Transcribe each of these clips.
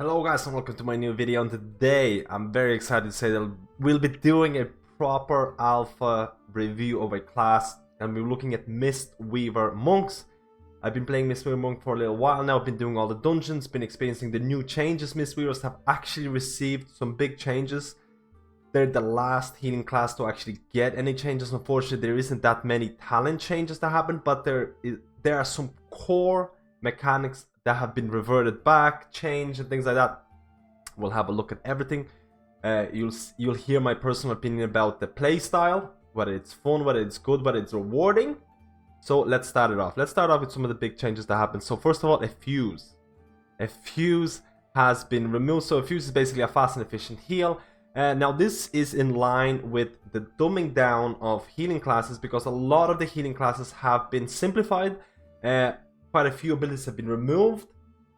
Hello guys and welcome to my new video, and today I'm very excited to say that we'll be doing a proper alpha review of a class, and we're looking at Mistweaver monks. I've been playing Mistweaver monk for a little while now. I've been doing all the dungeons, been experiencing the new changes. Mistweavers have actually received some big changes. They're the last healing class to actually get any changes. Unfortunately, there isn't that many talent changes that happen, but there are some core mechanics that have been reverted back, changed, and things like that. We'll have a look at everything. You'll hear my personal opinion about the playstyle, whether it's fun, whether it's good, whether it's rewarding. So let's start it off. Let's start off with some of the big changes that happened. So first of all, a fuse. A fuse has been removed. So a fuse is basically a fast and efficient heal. Now this is in line with the dumbing down of healing classes, because a lot of the healing classes have been simplified. Quite a few abilities have been removed,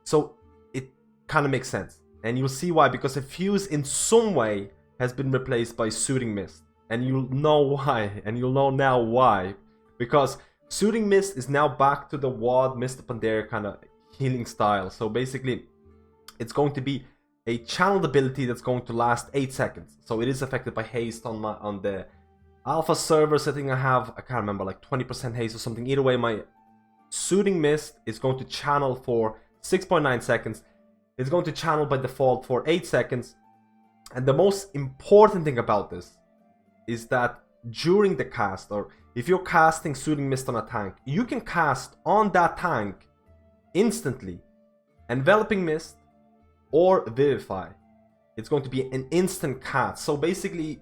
so it kind of makes sense, and you'll see why, because a fuse in some way has been replaced by Soothing Mist, and you'll know why, and you'll know now why, because Soothing Mist is now back to the WoD Mist Up and There kind of healing style. So basically it's going to be a channeled ability that's going to last 8 seconds. So it is affected by haste on the alpha servers. I think I can't remember, like 20% haste or something. Either way, my Soothing Mist is going to channel for 6.9 seconds. It's going to channel by default for 8 seconds. And the most important thing about this is that during the cast, or if you're casting Soothing Mist on a tank, you can cast on that tank instantly Enveloping Mist or Vivify. It's going to be an instant cast. So basically,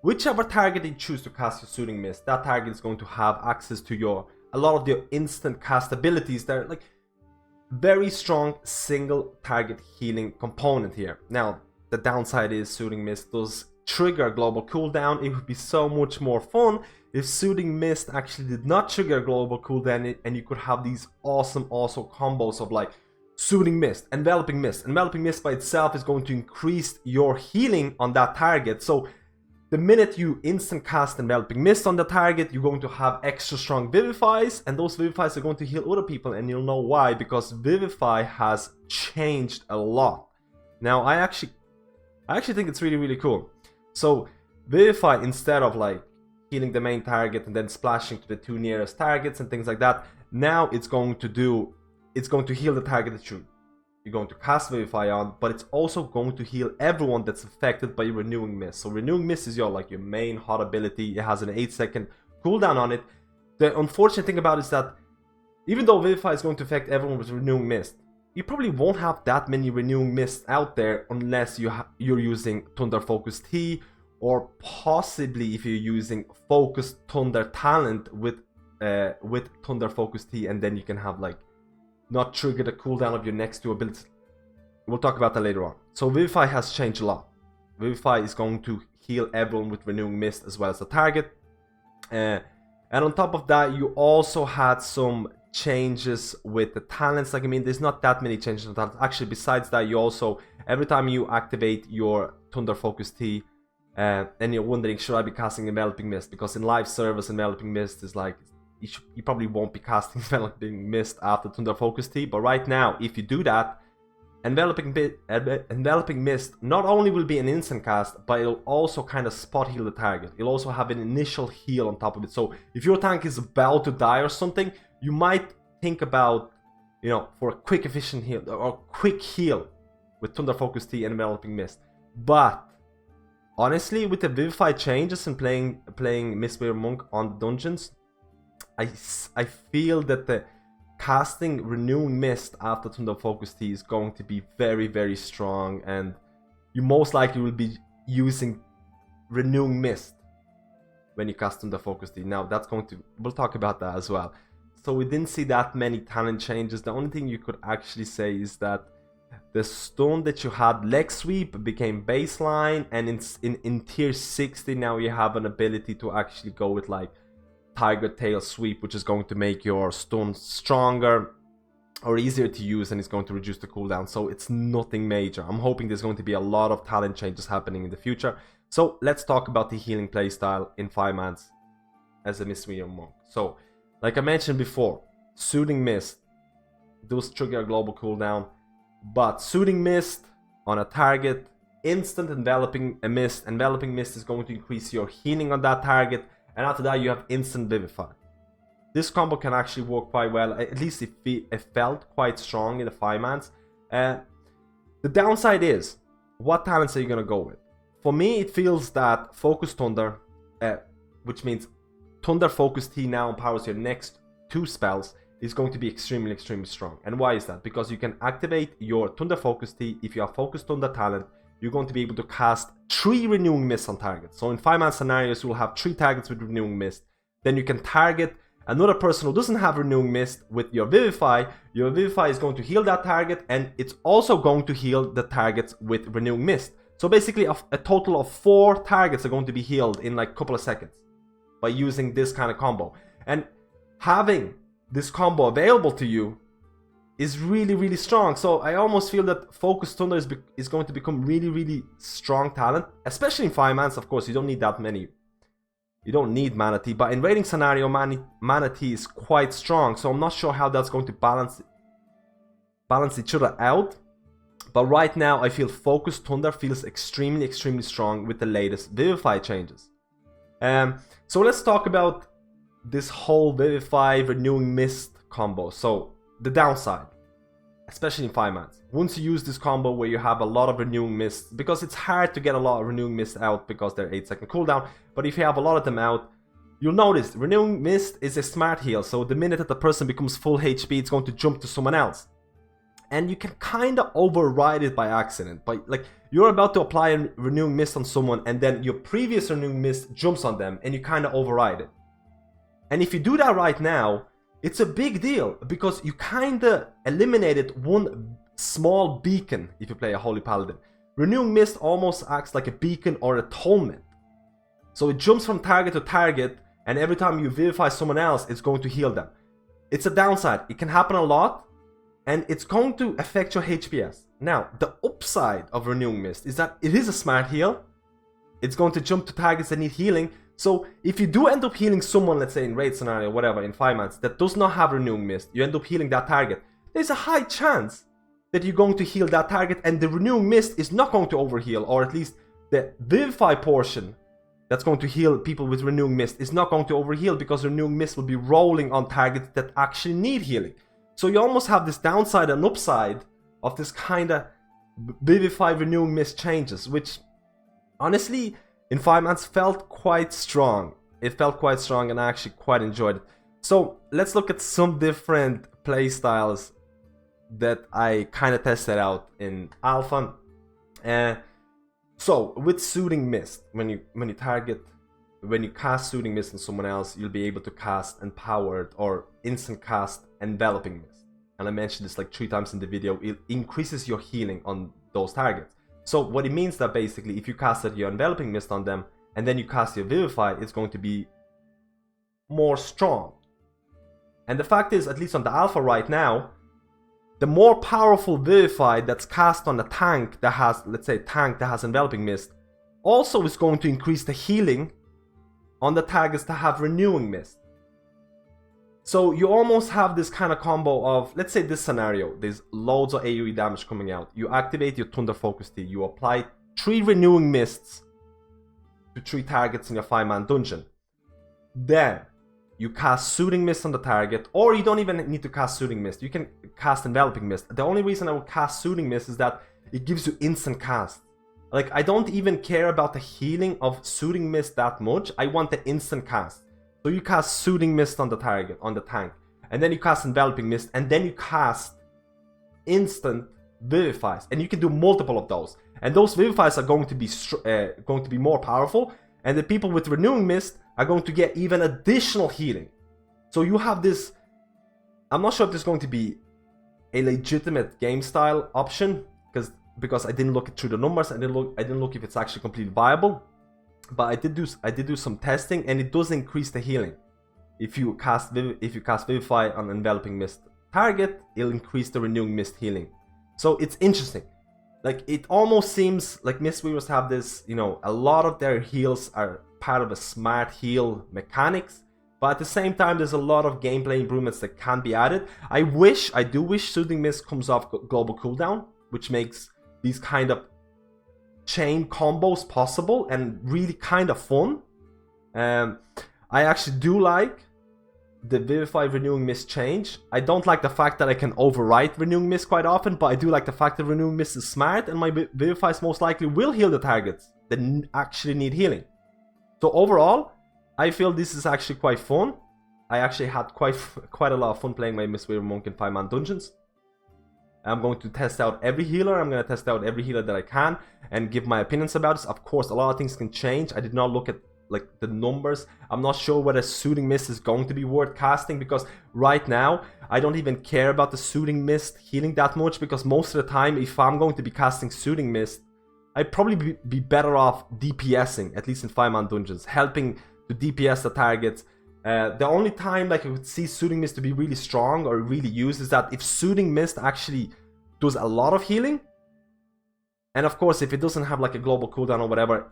whichever target you choose to cast your Soothing Mist, that target is going to have access to a lot of the instant cast abilities that are like very strong single target healing component here. Now, the downside is Soothing Mist does trigger a global cooldown. It would be so much more fun if Soothing Mist actually did not trigger a global cooldown, and you could have these awesome combos of like Soothing Mist, Enveloping Mist. Enveloping Mist by itself is going to increase your healing on that target. So the minute you instant cast Enveloping Mist on the target, you're going to have extra strong Vivifies, and those Vivifies are going to heal other people, and you'll know why, because Vivify has changed a lot. Now, I actually think it's really cool. So Vivify, instead of like healing the main target and then splashing to the 2 nearest targets and things like that, now it's going to heal the target that you're going to cast Vivify on, but it's also going to heal everyone that's affected by Renewing Mist. So Renewing Mist is your main hot ability. It has an 8-second cooldown on it. The unfortunate thing about it is that even though Vivify is going to affect everyone with Renewing Mist, you probably won't have that many Renewing Mists out there unless you're using Thunder Focus T, or possibly if you're using Focus Thunder Talent with Thunder Focus T, and then you can have not trigger the cooldown of your next 2 abilities. We'll talk about that later on. So Vivify has changed a lot. Vivify is going to heal everyone with Renewing Mist as well as the target. And on top of that, you also had some changes with the talents. There's not that many changes on talents. Actually, besides that, you also, every time you activate your Thunder Focus T, and you're wondering, should I be casting Enveloping Mist? Because in live service, Enveloping Mist is you probably won't be casting Enveloping Mist after Thunder Focus T, but right now, if you do that, Enveloping Mist not only will be an instant cast, but it'll also kind of spot heal the target. It'll also have an initial heal on top of it. So if your tank is about to die or something, you might think about, for a quick efficient heal, or quick heal with Thunder Focus T and Enveloping Mist. But honestly, with the Vivify changes and playing Mistweaver Monk on dungeons, I feel that the casting Renewing Mist after Thunder Focus T is going to be very strong, and you most likely will be using Renewing Mist when you cast Thunder Focus T. Now we'll talk about that as well. So we didn't see that many talent changes. The only thing you could actually say is that the stun that you had, Leg Sweep, became baseline, and in tier 60 now you have an ability to actually go with Tiger Tail Sweep, which is going to make your stun stronger or easier to use, and it's going to reduce the cooldown. So it's nothing major. I'm hoping there's going to be a lot of talent changes happening in the future. So let's talk about the healing playstyle in 5-mans as a Mistweaver monk. So like I mentioned before, Soothing Mist does trigger a global cooldown. But Soothing Mist on a target, instant Enveloping Mist. Enveloping Mist is going to increase your healing on that target, and after that you have instant Vivify. This combo can actually work quite well, at least it felt quite strong in the 5-mans. The downside is, what talents are you going to go with? For me, it feels that Focus Thunder, which means Thunder Focus T now empowers your next 2 spells, is going to be extremely strong. And why is that? Because you can activate your Thunder Focus T. If you have Focus Thunder talent, you're going to be able to cast 3 Renewing Mist on targets. So in 5-man scenarios, you will have 3 targets with Renewing Mist. Then you can target another person who doesn't have Renewing Mist with your Vivify. Your Vivify is going to heal that target, and it's also going to heal the targets with Renewing Mist. So basically a total of 4 targets are going to be healed in like a couple of seconds by using this kind of combo. And having this combo available to you is really strong. So I almost feel that Focus Thunder is going to become really strong talent, especially in 5-mans. Of course, you don't need that many. You don't need Mana Tea, but in raiding scenario, Mana Tea is quite strong. So I'm not sure how that's going to balance each other out. But right now, I feel Focus Thunder feels extremely strong with the latest Vivify changes. So let's talk about this whole Vivify Renewing Mist combo. So the downside, especially in 5-mans, once you use this combo where you have a lot of Renewing Mist, because it's hard to get a lot of Renewing Mist out because they're 8-second cooldown, but if you have a lot of them out, you'll notice Renewing Mist is a smart heal. So the minute that the person becomes full HP, it's going to jump to someone else. And you can kind of override it by accident. But like, you're about to apply a Renewing Mist on someone, and then your previous Renewing Mist jumps on them, and you kind of override it. And if you do that right now, it's a big deal, because you kind of eliminated one small beacon if you play a Holy Paladin. Renewing Mist almost acts like a beacon or atonement. So it jumps from target to target, and every time you Vivify someone else, it's going to heal them. It's a downside. It can happen a lot, and it's going to affect your HPS. Now, the upside of Renewing Mist is that it is a smart heal. It's going to jump to targets that need healing. So if you do end up healing someone, let's say in raid scenario, whatever, in 5-mans, that does not have Renewing Mist, you end up healing that target, there's a high chance that you're going to heal that target, and the Renewing Mist is not going to overheal, or at least the Vivify portion that's going to heal people with Renewing Mist is not going to overheal, because Renewing Mist will be rolling on targets that actually need healing. So you almost have this downside and upside of this kind of Vivify Renewing Mist changes, which honestly in 5-mans felt quite strong. It felt quite strong, and I actually quite enjoyed it. So let's look at some different playstyles that I kind of tested out in alpha. So with Soothing Mist, when you cast Soothing Mist on someone else, you'll be able to cast Empowered or instant cast Enveloping Mist. And I mentioned this like 3 times in the video. It increases your healing on those targets. So what it means that basically if you casted your Enveloping Mist on them and then you cast your Vivify, it's going to be more strong. And the fact is, at least on the alpha right now, the more powerful Vivify that's cast on a tank that has, let's say, tank that has Enveloping Mist, also is going to increase the healing on the targets that have Renewing Mist. So you almost have this kind of combo of, let's say this scenario, there's loads of AoE damage coming out. You activate your Thunder Focus T, you apply 3 Renewing Mists to 3 targets in your 5-man dungeon. Then you cast Soothing Mist on the target, or you don't even need to cast Soothing Mist. You can cast Enveloping Mist. The only reason I would cast Soothing Mist is that it gives you instant cast. Like, I don't even care about the healing of Soothing Mist that much. I want the instant cast. So you cast Soothing Mist on the target, on the tank, and then you cast Enveloping Mist, and then you cast instant Vivifies, and you can do multiple of those. And those Vivifies are going to be more powerful, and the people with Renewing Mist are going to get even additional healing. So you have this. I'm not sure if there's going to be a legitimate game style option, because I didn't look through the numbers. I didn't look if it's actually completely viable. But I did do some testing, and it does increase the healing. If you cast Vivify on Enveloping Mist target, it'll increase the Renewing Mist healing. So it's interesting. Like, it almost seems like Mistweavers have this, a lot of their heals are part of a smart heal mechanics. But at the same time, there's a lot of gameplay improvements that can be added. I do wish Soothing Mist comes off global cooldown, which makes these kind of chain combos possible and really kind of fun. I actually do like the Vivify Renewing Mist change. I don't like the fact that I can overwrite Renewing Mist quite often, but I do like the fact that Renewing Mist is smart and my Vivifies most likely will heal the targets that actually need healing. So overall, I feel this is actually quite fun. I actually had quite a lot of fun playing my Mistweaver Monk in 5-man dungeons. I'm going to test out every healer. I'm going to test out every healer that I can and give my opinions about this. Of course, a lot of things can change. I did not look at like the numbers. I'm not sure whether Soothing Mist is going to be worth casting, because right now I don't even care about the Soothing Mist healing that much, because most of the time if I'm going to be casting Soothing Mist, I'd probably be better off DPSing, at least in 5-man dungeons, helping to DPS the targets. The only time like I would see Soothing Mist to be really strong or really used is that if Soothing Mist actually does a lot of healing, and of course if it doesn't have like a global cooldown or whatever.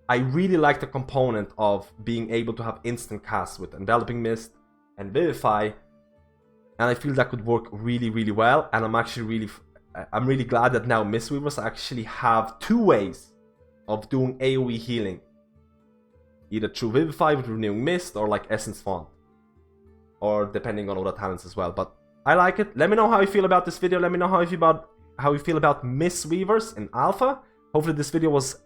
I really like the component of being able to have instant casts with Enveloping Mist and Vivify, and I feel that could work really, really well. And I'm really glad that now Mistweavers actually have 2 ways of doing AoE healing, either through Vivify with Renewing Mist or like Essence Font, or depending on other talents as well. But I like it. Let me know how you feel about this video. Let me know how you feel about Mistweavers in Alpha. Hopefully this video was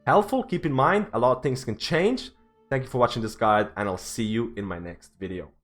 helpful. Keep in mind, a lot of things can change. Thank you for watching this guide, and I'll see you in my next video.